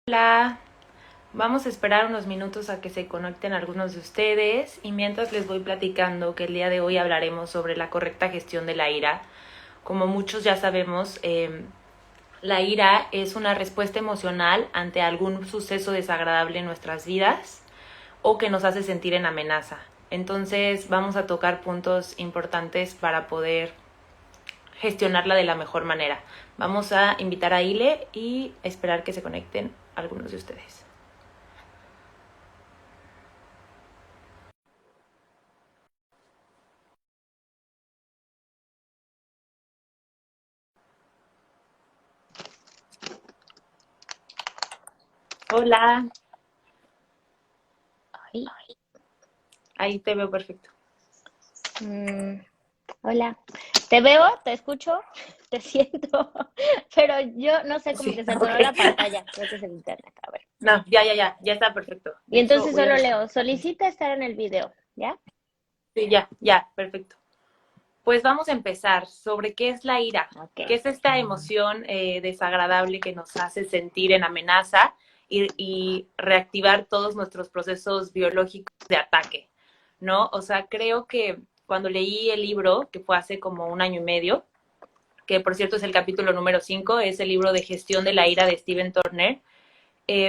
Hola, vamos a esperar unos minutos a que se conecten algunos de ustedes y mientras les voy platicando que el día de hoy hablaremos sobre la correcta gestión de la ira. Como muchos ya sabemos, la ira es una respuesta emocional ante algún suceso desagradable en nuestras vidas o que nos hace sentir en amenaza. Entonces vamos a tocar puntos importantes para poder gestionarla de la mejor manera. Vamos a invitar a Ile y esperar que se conecten algunos de ustedes. Hola, Ay, ahí te veo perfecto. mm, hola, te veo, te escucho, te siento, pero yo no sé, como Sí, que se ok. atoró la pantalla, creo que es el internet, a ver. No, ya está perfecto. Y De hecho, entonces voy a solo leo, desconectarme. solicita estar en el video, ¿ya? Sí, perfecto. Pues vamos a empezar sobre qué es la ira, Ok. qué es esta emoción desagradable que nos hace sentir en amenaza y reactivar todos nuestros procesos biológicos de ataque, ¿no? O sea, creo que cuando leí el libro, que fue hace como un año y medio, que por cierto es el capítulo número 5, es el libro de gestión de la ira de Steven Turner,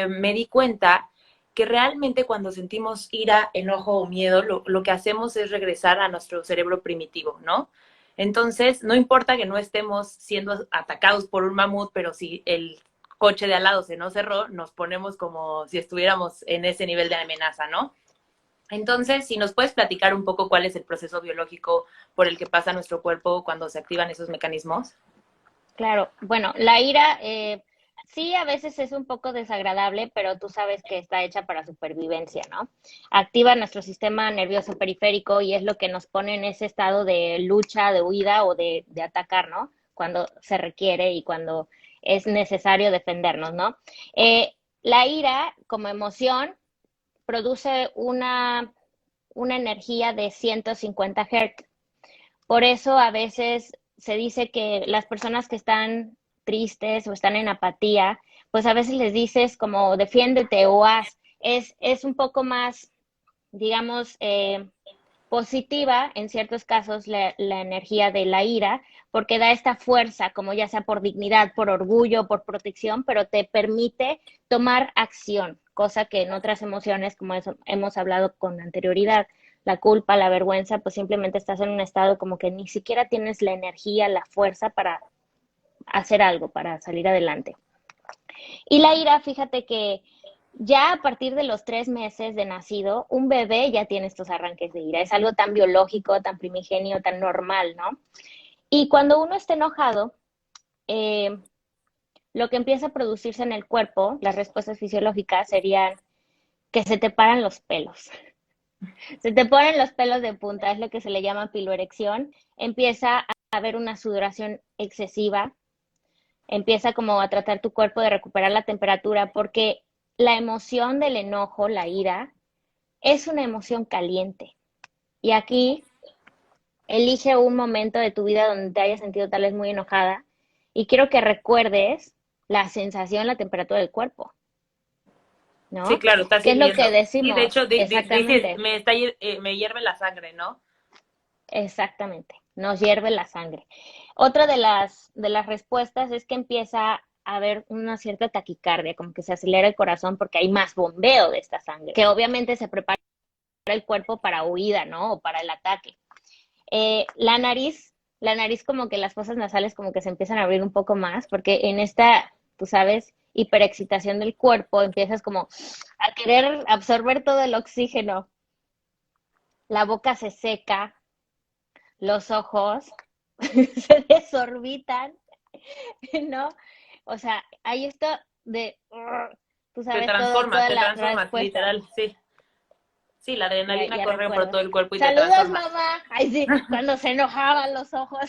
me di cuenta que realmente cuando sentimos ira, enojo o miedo, lo que hacemos es regresar a nuestro cerebro primitivo, ¿no? Entonces, no importa que no estemos siendo atacados por un mamut, pero si el coche de al lado se nos cerró, nos ponemos como si estuviéramos en ese nivel de amenaza, ¿no? Entonces, si nos puedes platicar un poco cuál es el proceso biológico por el que pasa nuestro cuerpo cuando se activan esos mecanismos. Claro, bueno, la ira sí a veces es un poco desagradable, pero tú sabes que está hecha para supervivencia, ¿no? Activa nuestro sistema nervioso periférico y es lo que nos pone en ese estado de lucha, de huida o de atacar, ¿no? Cuando se requiere y cuando es necesario defendernos, ¿no? Eh, la ira como emoción produce una energía de 150 Hz. Por eso a veces se dice que las personas que están tristes o están en apatía, pues a veces les dices como defiéndete o haz. Es un poco más, digamos, positiva en ciertos casos la energía de la ira, porque da esta fuerza, como ya sea por dignidad, por orgullo, por protección, pero te permite tomar acción, cosa que en otras emociones, como eso hemos hablado con anterioridad, la culpa, la vergüenza, pues simplemente estás en un estado como que ni siquiera tienes la energía, la fuerza para hacer algo, para salir adelante. Y la ira, fíjate que ya a partir de los 3 meses de nacido, un bebé ya tiene estos arranques de ira. Es algo tan biológico, tan primigenio, tan normal, ¿no? Y cuando uno está enojado, eh, lo que empieza a producirse en el cuerpo, las respuestas fisiológicas serían que se te paran los pelos. Se te ponen los pelos de punta, es lo que se le llama piloerección. Empieza a haber una sudoración excesiva, empieza como a tratar tu cuerpo de recuperar la temperatura, porque la emoción del enojo, la ira, es una emoción caliente. Y aquí elige un momento de tu vida donde te hayas sentido tal vez muy enojada y quiero que recuerdes la sensación, la temperatura del cuerpo, Sí, ¿no? claro, estás ¿Qué es lo que hirviendo. Sí, de decimos? hecho, dices, Exactamente, me hierve la sangre, ¿no? exactamente. Nos hierve la sangre. Otra de las respuestas es que empieza a haber una cierta taquicardia, como que se acelera el corazón porque hay más bombeo de esta sangre, que obviamente se prepara el cuerpo para huida, ¿no? O para el ataque. La nariz como que las fosas nasales como que se empiezan a abrir un poco más, porque en esta, tú sabes, hiperexcitación del cuerpo, empiezas como a querer absorber todo el oxígeno, la boca se seca, los ojos se desorbitan, ¿no? O sea, hay esto de, tú sabes, todas Te las transformas, respuestas. literal, sí. Sí, la Ya, adrenalina ya corre por todo recuerdas. el cuerpo y te Saludos, transforma. mamá. Ay, sí, cuando se enojaban los ojos.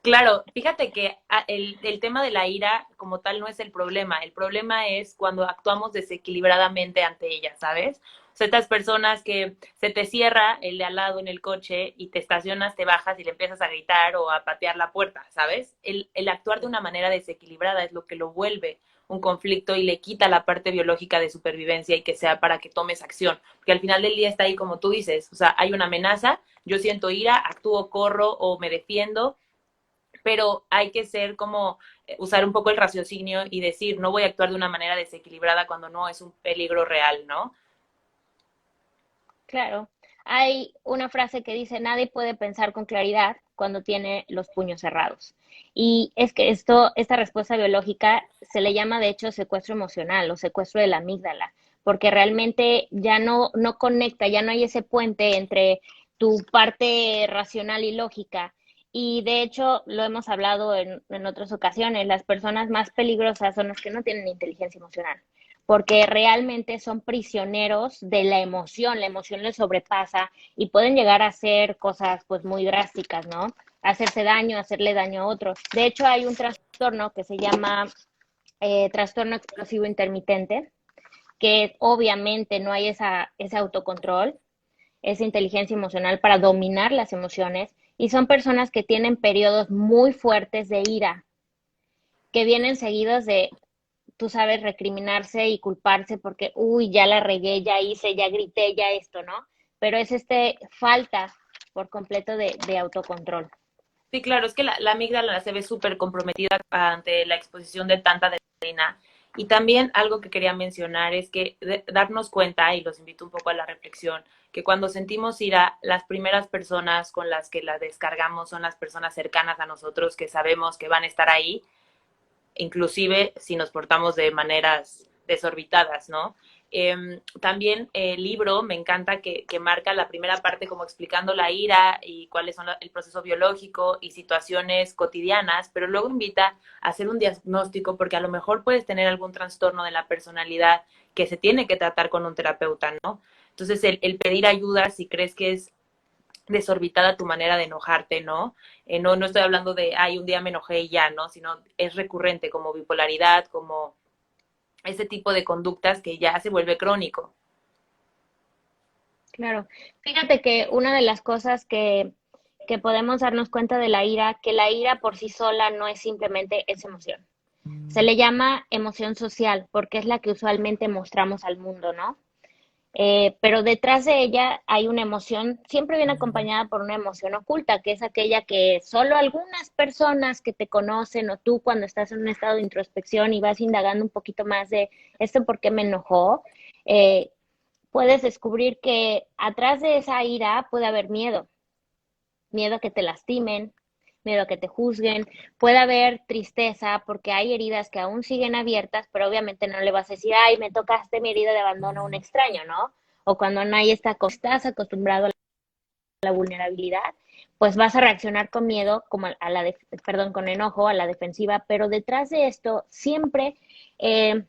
Claro, fíjate que el tema de la ira como tal no es el problema es cuando actuamos desequilibradamente ante ella, ¿sabes? O sea, estas personas que se te cierra el de al lado en el coche y te estacionas, te bajas y le empiezas a gritar o a patear la puerta, ¿sabes? El actuar de una manera desequilibrada es lo que lo vuelve un conflicto y le quita la parte biológica de supervivencia y que sea para que tomes acción. Porque al final del día está ahí como tú dices, o sea, hay una amenaza, yo siento ira, actúo, corro o me defiendo, pero hay que ser como usar un poco el raciocinio y decir, no voy a actuar de una manera desequilibrada cuando no es un peligro real, ¿no? Claro. Hay una frase que dice, nadie puede pensar con claridad cuando tiene los puños cerrados. Y es que esta respuesta biológica se le llama, de hecho, secuestro emocional o secuestro de la amígdala, porque realmente ya no conecta, ya no hay ese puente entre tu parte racional y lógica. Y de hecho, lo hemos hablado en otras ocasiones, las personas más peligrosas son las que no tienen inteligencia emocional porque realmente son prisioneros de la emoción les sobrepasa y pueden llegar a hacer cosas pues muy drásticas, ¿no? Hacerse daño, hacerle daño a otros. De hecho, hay un trastorno que se llama trastorno explosivo intermitente, que obviamente no hay ese autocontrol, esa inteligencia emocional para dominar las emociones y son personas que tienen periodos muy fuertes de ira, que vienen seguidos de tú sabes, recriminarse y culparse porque, uy, ya la regué, ya hice, ya grité, ya esto, ¿no? Pero es falta por completo de autocontrol. Sí, claro, es que la amígdala se ve súper comprometida ante la exposición de tanta adrenalina. Y también algo que quería mencionar es que darnos cuenta, y los invito un poco a la reflexión, que cuando sentimos ira, las primeras personas con las que la descargamos son las personas cercanas a nosotros que sabemos que van a estar ahí inclusive si nos portamos de maneras desorbitadas, ¿no? También el libro me encanta que marca la primera parte como explicando la ira y cuáles son el proceso biológico y situaciones cotidianas, pero luego invita a hacer un diagnóstico porque a lo mejor puedes tener algún trastorno de la personalidad que se tiene que tratar con un terapeuta, ¿no? Entonces el pedir ayuda si crees que es desorbitada tu manera de enojarte, ¿no? No estoy hablando de, ay, un día me enojé y ya, ¿no? Sino es recurrente como bipolaridad, como ese tipo de conductas que ya se vuelve crónico. Claro. Fíjate que una de las cosas que podemos darnos cuenta de la ira, que la ira por sí sola no es simplemente esa emoción. Se le llama emoción social porque es la que usualmente mostramos al mundo, ¿no? Pero detrás de ella hay una emoción, siempre viene acompañada por una emoción oculta, que es aquella que solo algunas personas que te conocen o tú cuando estás en un estado de introspección y vas indagando un poquito más de esto por qué me enojó, eh, puedes descubrir que atrás de esa ira puede haber miedo, miedo a que te lastimen, miedo a que te juzguen, puede haber tristeza porque hay heridas que aún siguen abiertas, pero obviamente no le vas a decir, ay, me tocaste mi herida de abandono a un extraño, ¿no? O cuando no hay estás acostumbrado a la vulnerabilidad, pues vas a reaccionar con miedo, como perdón, con enojo, a la defensiva, pero detrás de esto eh,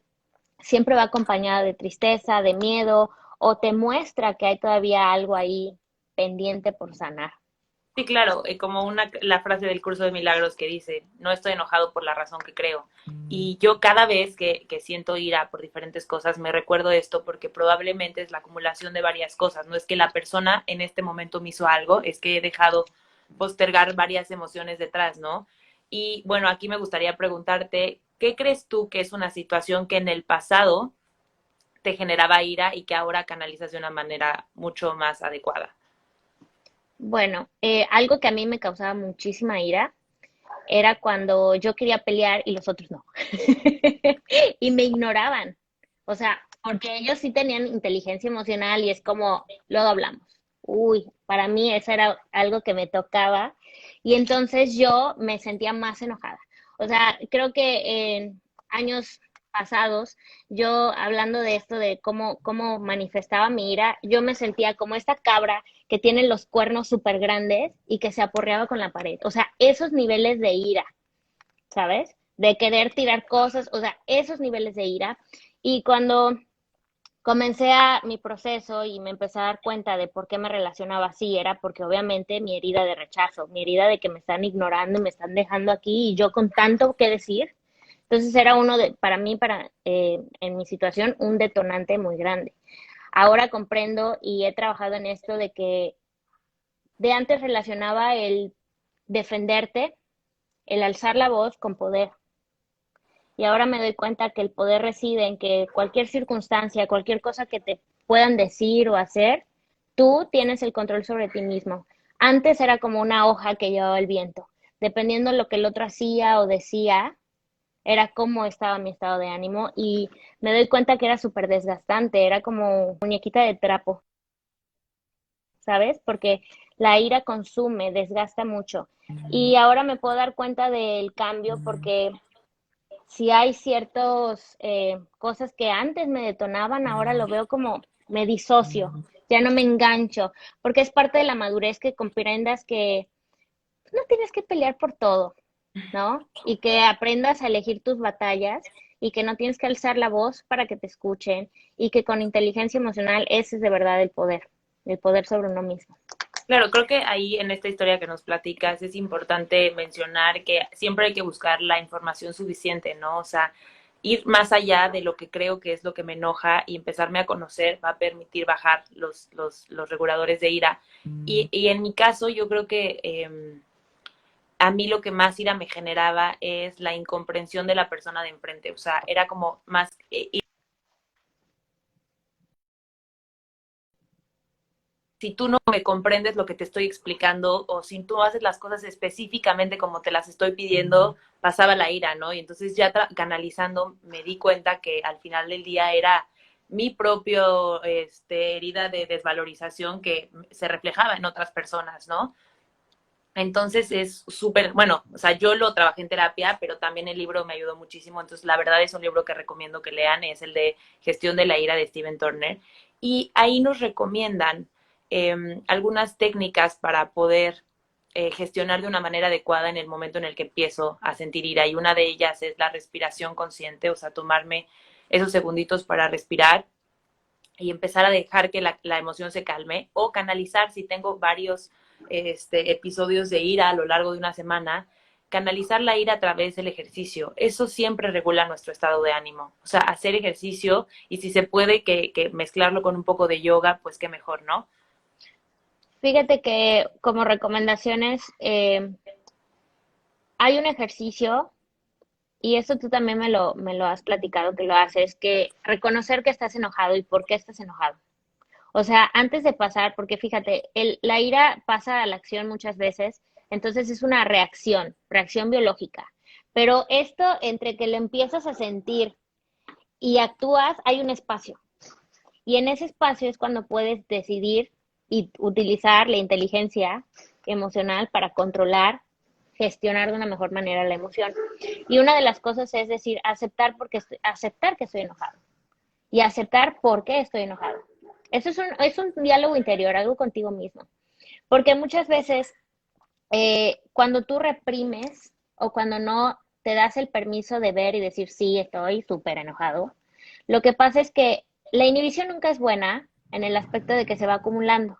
siempre va acompañada de tristeza, de miedo, o te muestra que hay todavía algo ahí pendiente por sanar. Sí, claro, como la frase del curso de milagros que dice, no estoy enojado por la razón que creo. Y yo cada vez que siento ira por diferentes cosas, me recuerdo esto porque probablemente es la acumulación de varias cosas. No es que la persona en este momento me hizo algo, es que he dejado postergar varias emociones detrás, ¿no? Y bueno, aquí me gustaría preguntarte, ¿qué crees tú que es una situación que en el pasado te generaba ira y que ahora canalizas de una manera mucho más adecuada? Bueno, algo que a mí me causaba muchísima ira era cuando yo quería pelear y los otros no. Y me ignoraban. O sea, porque ellos sí tenían inteligencia emocional y es como, luego hablamos. Uy, para mí eso era algo que me tocaba y entonces yo me sentía más enojada. O sea, creo que en años pasados, yo hablando de esto, de cómo manifestaba mi ira, yo me sentía como esta cabra que tiene los cuernos súper grandes y que se aporreaba con la pared. O sea, esos niveles de ira, ¿sabes? De querer tirar cosas, o sea, esos niveles de ira. Y cuando comencé a mi proceso y me empecé a dar cuenta de por qué me relacionaba así, era porque obviamente mi herida de rechazo, mi herida de que me están ignorando y me están dejando aquí y yo con tanto que decir. Entonces era para mí, en mi situación, un detonante muy grande. Ahora comprendo y he trabajado en esto de que de antes relacionaba el defenderte, el alzar la voz con poder. Y ahora me doy cuenta que el poder reside en que cualquier circunstancia, cualquier cosa que te puedan decir o hacer, tú tienes el control sobre ti mismo. Antes era como una hoja que llevaba el viento. Dependiendo de lo que el otro hacía o decía, era cómo estaba mi estado de ánimo y me doy cuenta que era súper desgastante, era como muñequita de trapo, ¿sabes? Porque la ira consume, desgasta mucho. Y ahora me puedo dar cuenta del cambio porque si hay ciertas cosas que antes me detonaban, ahora lo veo como me disocio, ya no me engancho, porque es parte de la madurez que comprendas que no tienes que pelear por todo, ¿no? Y que aprendas a elegir tus batallas y que no tienes que alzar la voz para que te escuchen y que con inteligencia emocional ese es de verdad el poder sobre uno mismo. Claro, creo que ahí en esta historia que nos platicas es importante mencionar que siempre hay que buscar la información suficiente, ¿no? O sea, ir más allá de lo que creo que es lo que me enoja y empezarme a conocer va a permitir bajar los reguladores de ira. Y en mi caso, yo creo que a mí lo que más ira me generaba es la incomprensión de la persona de enfrente. O sea, era como más si tú no me comprendes lo que te estoy explicando o si tú haces las cosas específicamente como te las estoy pidiendo, pasaba la ira, ¿no? Y entonces ya canalizando me di cuenta que al final del día era mi propio herida de desvalorización que se reflejaba en otras personas, ¿no? Entonces es súper, bueno, o sea, yo lo trabajé en terapia, pero también el libro me ayudó muchísimo. Entonces, la verdad es un libro que recomiendo que lean, es el de Gestión de la Ira de Steven Turner. Y ahí nos recomiendan algunas técnicas para poder gestionar de una manera adecuada en el momento en el que empiezo a sentir ira. Y una de ellas es la respiración consciente, o sea, tomarme esos segunditos para respirar y empezar a dejar que la emoción se calme o canalizar si tengo varios episodios de ira a lo largo de una semana, canalizar la ira a través del ejercicio. Eso siempre regula nuestro estado de ánimo. O sea, hacer ejercicio y si se puede que mezclarlo con un poco de yoga, pues qué mejor, ¿no? Fíjate que como recomendaciones hay un ejercicio y esto tú también me lo has platicado que lo haces, que reconocer que estás enojado y por qué estás enojado. O sea, antes de pasar, porque fíjate, la ira pasa a la acción muchas veces, entonces es una reacción biológica. Pero esto, entre que lo empiezas a sentir y actúas, hay un espacio. Y en ese espacio es cuando puedes decidir y utilizar la inteligencia emocional para controlar, gestionar de una mejor manera la emoción. Y una de las cosas es decir, aceptar que estoy enojado y aceptar por qué estoy enojado. Eso es un diálogo interior, algo contigo mismo. Porque muchas veces cuando tú reprimes o cuando no te das el permiso de ver y decir, sí, estoy súper enojado, lo que pasa es que la inhibición nunca es buena en el aspecto de que se va acumulando.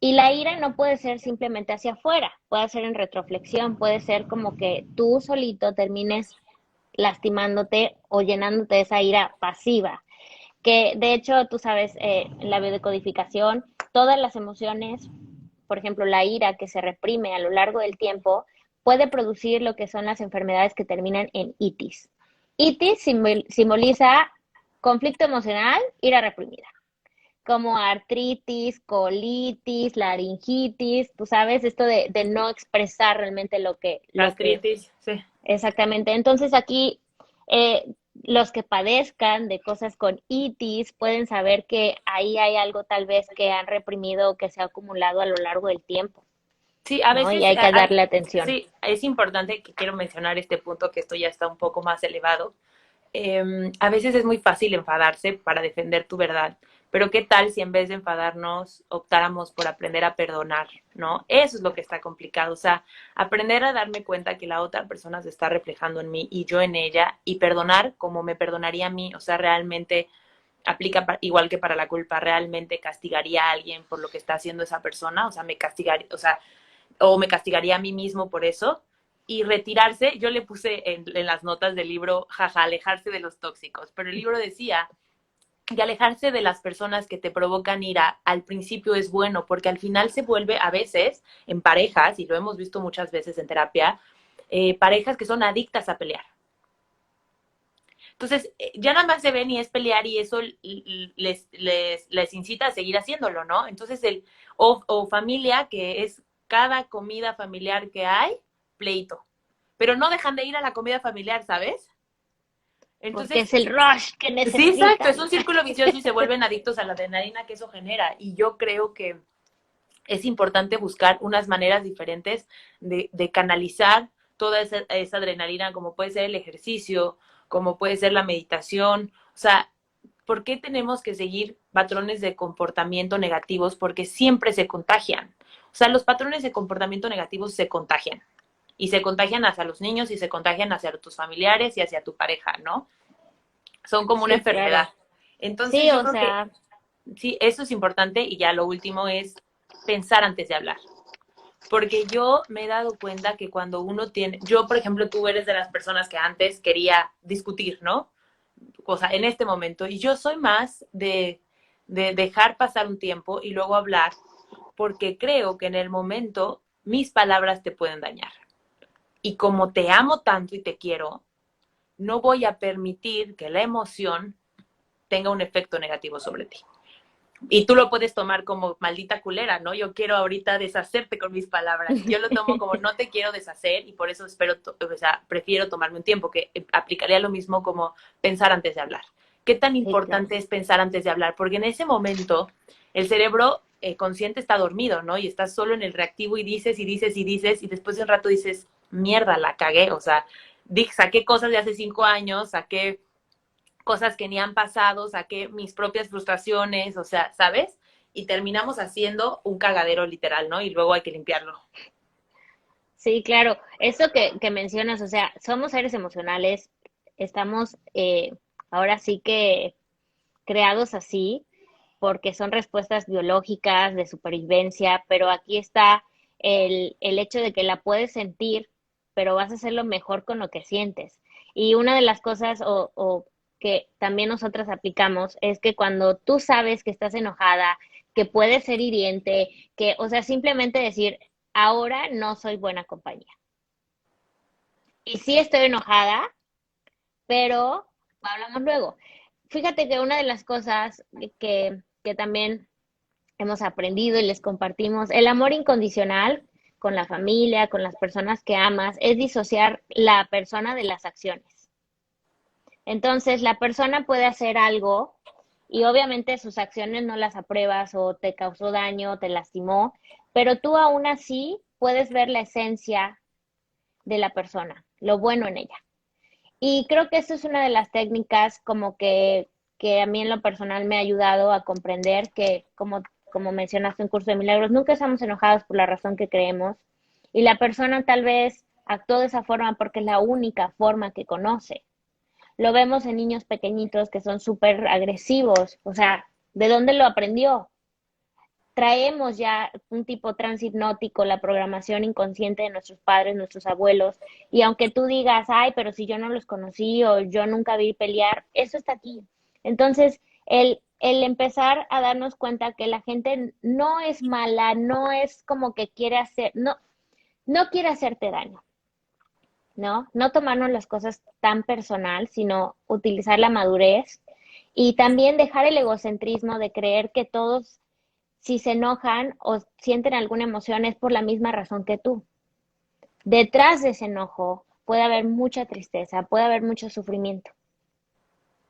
Y la ira no puede ser simplemente hacia afuera, puede ser en retroflexión, puede ser como que tú solito termines lastimándote o llenándote de esa ira pasiva que de hecho, tú sabes, en la biodecodificación, todas las emociones, por ejemplo, la ira que se reprime a lo largo del tiempo, puede producir lo que son las enfermedades que terminan en itis. Itis simboliza conflicto emocional, ira reprimida, como artritis, colitis, laringitis, tú sabes, esto de no expresar realmente lo que Artritis, sí. exactamente. Entonces aquí los que padezcan de cosas con itis pueden saber que ahí hay algo tal vez que han reprimido o que se ha acumulado a lo largo del tiempo, Sí, a ¿no? Y veces, hay que darle atención. sí, es importante que quiero mencionar este punto que esto ya está un poco más elevado. A veces es muy fácil enfadarse para defender tu verdad, pero ¿qué tal si en vez de enfadarnos optáramos por aprender a perdonar, ¿no? Eso es lo que está complicado, o sea, aprender a darme cuenta que la otra persona se está reflejando en mí y yo en ella y perdonar como me perdonaría a mí, o sea, realmente aplica igual que para la culpa, realmente castigaría a alguien por lo que está haciendo esa persona, o sea, me castigaría, o me castigaría a mí mismo por eso. Y retirarse, yo le puse en las notas del libro, jaja, alejarse de los tóxicos, pero el libro decía que alejarse de las personas que te provocan ira al principio es bueno, porque al final se vuelve a veces en parejas, y lo hemos visto muchas veces en terapia, parejas que son adictas a pelear. Entonces, ya nada más se ven y es pelear y eso les incita a seguir haciéndolo, ¿no? Entonces, o familia, que es cada comida familiar que hay, pleito. Pero no dejan de ir a la comida familiar, ¿sabes? porque Entonces, es el rush que sí, exacto, es necesitan. un círculo vicioso y se vuelven adictos a la adrenalina que eso genera. Y yo creo que es importante buscar unas maneras diferentes de canalizar toda esa adrenalina, como puede ser el ejercicio, como puede ser la meditación. O sea, ¿por qué tenemos que seguir patrones de comportamiento negativos? Porque siempre se contagian. O sea, los patrones de comportamiento negativos se contagian. Y se contagian hacia los niños y se contagian hacia tus familiares y hacia tu pareja, ¿no? Son como una Sí, claro. enfermedad. Entonces Sí, yo o creo que sea, sí, eso es importante y ya lo último es pensar antes de hablar. Porque yo me he dado cuenta que cuando uno tiene, yo por ejemplo, tú eres de las personas que antes quería discutir, ¿no? O sea, en este momento, y yo soy más de dejar pasar un tiempo y luego hablar, porque creo que en el momento mis palabras te pueden dañar. Y como te amo tanto y te quiero, no voy a permitir que la emoción tenga un efecto negativo sobre ti. Y tú lo puedes tomar como maldita culera, ¿no? Yo quiero ahorita deshacerte con mis palabras. Yo lo tomo como no te quiero deshacer y por eso o sea, prefiero tomarme un tiempo, que aplicaría lo mismo como pensar antes de hablar. ¿Qué tan sí, claro. importante es pensar antes de hablar? Porque en ese momento el cerebro consciente está dormido, ¿no? Y estás solo en el reactivo y dices y dices y dices y después de un rato dices, mierda, la cagué. O sea, saqué cosas de hace 5 años, saqué cosas que ni han pasado, saqué mis propias frustraciones, o sea, ¿sabes? Y terminamos haciendo un cagadero literal, ¿no? Y luego hay que limpiarlo. Sí, claro. Eso que mencionas, o sea, somos seres emocionales, estamos ahora sí que creados así, porque son respuestas biológicas de supervivencia, pero aquí está el hecho de que la puedes sentir, pero vas a hacerlo mejor con lo que sientes. Y una de las cosas o que también nosotras aplicamos es que cuando tú sabes que estás enojada, que puedes ser hiriente, que, o sea, simplemente decir, ahora no soy buena compañía. Y sí estoy enojada, pero hablamos luego. Fíjate que una de las cosas que también hemos aprendido y les compartimos, el amor incondicional con la familia, con las personas que amas, es disociar la persona de las acciones. Entonces, la persona puede hacer algo y obviamente sus acciones no las apruebas o te causó daño, te lastimó, pero tú aún así puedes ver la esencia de la persona, lo bueno en ella. Y creo que eso es una de las técnicas como que a mí en lo personal me ha ayudado a comprender que, como mencionaste en Curso de Milagros, nunca estamos enojados por la razón que creemos y la persona tal vez actuó de esa forma porque es la única forma que conoce. Lo vemos en niños pequeñitos que son súper agresivos, o sea, ¿de dónde lo aprendió? Traemos ya un tipo transhipnótico, la programación inconsciente de nuestros padres, nuestros abuelos, y aunque tú digas, ay, pero si yo no los conocí o yo nunca vi pelear, eso está aquí. Entonces, el empezar a darnos cuenta que la gente no es mala, no es como que quiere hacer, no, no quiere hacerte daño, ¿no? No tomarnos las cosas tan personal, sino utilizar la madurez y también dejar el egocentrismo de creer que todos si se enojan o sienten alguna emoción es por la misma razón que tú. Detrás de ese enojo puede haber mucha tristeza, puede haber mucho sufrimiento.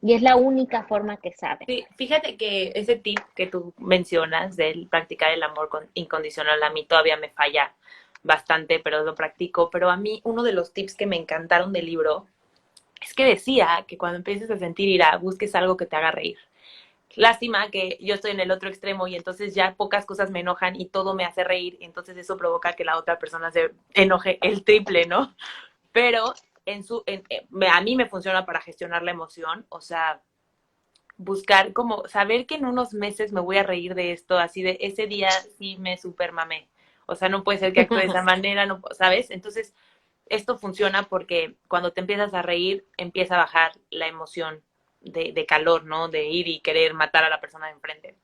Y es la única forma que saben. Sí, fíjate que ese tip que tú mencionas del practicar el amor incondicional a mí todavía me falla bastante, pero lo practico. Pero a mí uno de los tips que me encantaron del libro es que decía que cuando empieces a sentir ira, busques algo que te haga reír. Lástima que yo estoy en el otro extremo y entonces ya pocas cosas me enojan y todo me hace reír, y entonces eso provoca que la otra persona se enoje el triple, ¿no? Pero a mí me funciona para gestionar la emoción, o sea, buscar como saber que en unos meses me voy a reír de esto, así de ese día sí me super mamé. O sea, no puede ser que actúe de esa manera, no, ¿sabes? Entonces, esto funciona porque cuando te empiezas a reír, empieza a bajar la emoción de calor, ¿no? De ir y querer matar a la persona de enfrente.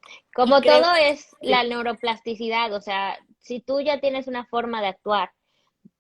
Y Como creo, todo es la sí, neuroplasticidad, o sea, si tú ya tienes una forma de actuar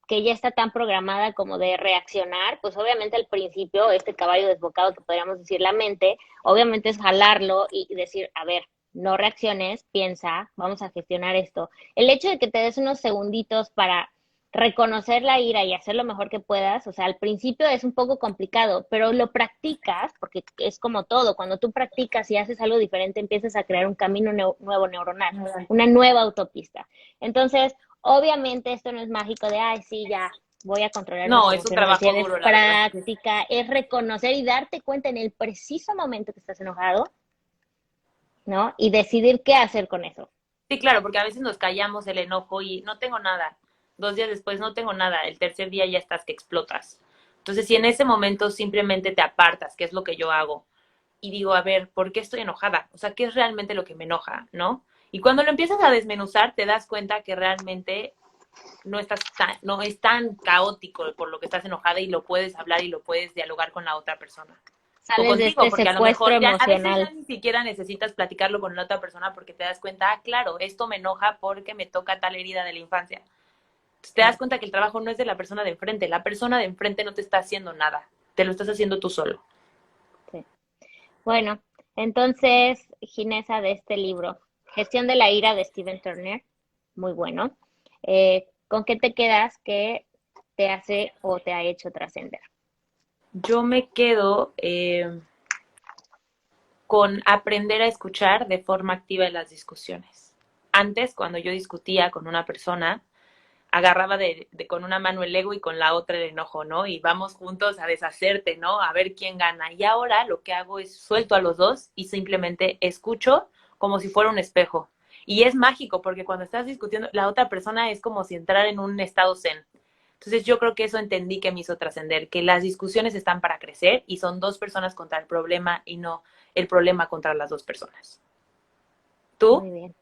que ya está tan programada como de reaccionar, pues obviamente al principio este caballo desbocado que podríamos decir la mente, obviamente es jalarlo y decir, a ver, no reacciones, piensa, vamos a gestionar esto. El hecho de que te des unos segunditos para reconocer la ira y hacer lo mejor que puedas, o sea, al principio es un poco complicado, pero lo practicas, porque es como todo, cuando tú practicas y haces algo diferente, empiezas a crear un camino nuevo neuronal, una nueva autopista. Entonces, obviamente esto no es mágico de, ay, sí, ya voy a controlar mis No, es un emociones, si trabajo eres duro, la verdad. práctica, es reconocer y darte cuenta en el preciso momento que estás enojado, ¿no? Y decidir qué hacer con eso. Sí, claro, porque a veces nos callamos el enojo y no tengo nada. 2 días después no tengo nada. El tercer día ya estás que explotas. Entonces, si en ese momento simplemente te apartas, que es lo que yo hago, y digo, a ver, ¿por qué estoy enojada? O sea, ¿qué es realmente lo que me enoja? ¿No? Y cuando lo empiezas a desmenuzar, te das cuenta que realmente no es tan caótico por lo que estás enojada y lo puedes hablar y lo puedes dialogar con la otra persona. O Sales de contigo, este porque a lo secuestro mejor ya, a veces ya emocional. ni siquiera necesitas platicarlo con la otra persona porque te das cuenta, ah, claro, esto me enoja porque me toca tal herida de la infancia. Entonces te das cuenta que el trabajo no es de la persona de enfrente no te está haciendo nada, te lo estás haciendo tú solo. Sí. Bueno, entonces, Ginesa, de este libro, Gestión de la ira de Steven Turner, muy bueno. ¿Con qué te quedas que te hace o te ha hecho trascender? Yo me quedo con aprender a escuchar de forma activa en las discusiones. Antes, cuando yo discutía con una persona, agarraba con una mano el ego y con la otra el enojo, ¿no? Y vamos juntos a deshacerte, ¿no? A ver quién gana. Y ahora lo que hago es suelto a los dos y simplemente escucho como si fuera un espejo. Y es mágico porque cuando estás discutiendo, la otra persona es como si entrara en un estado zen. Entonces yo creo que eso entendí que me hizo trascender, que las discusiones están para crecer y son dos personas contra el problema y no el problema contra las dos personas. ¿Tú? Muy bien.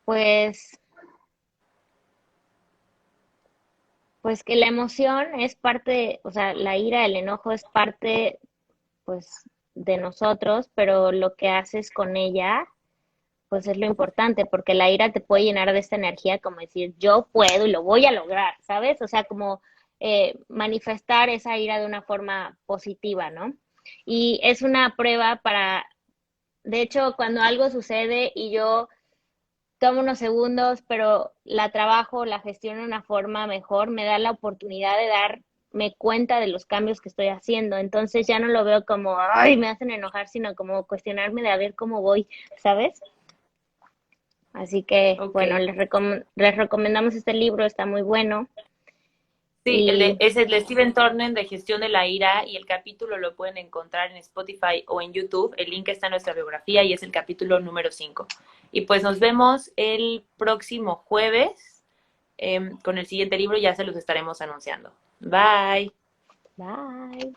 Pues, pues que la emoción es parte, o sea, la ira, el enojo es parte, pues, de nosotros, pero lo que haces con ella pues es lo importante, porque la ira te puede llenar de esta energía, como decir, yo puedo y lo voy a lograr, ¿sabes? O sea, como manifestar esa ira de una forma positiva, ¿no? Y es una prueba para, de hecho, cuando algo sucede y yo tomo unos segundos, pero la trabajo, la gestiono de una forma mejor, me da la oportunidad de darme cuenta de los cambios que estoy haciendo. Entonces ya no lo veo como, ay, me hacen enojar, sino como cuestionarme de a ver cómo voy, ¿sabes? Así que, Ok. bueno, les recomendamos este libro, está muy bueno. Sí, Y es el de Steven Tornen de Gestión de la Ira y el capítulo lo pueden encontrar en Spotify o en YouTube. El link está en nuestra biografía y es el capítulo número 5. Y pues nos vemos el próximo jueves con el siguiente libro, ya se los estaremos anunciando. Bye. bye.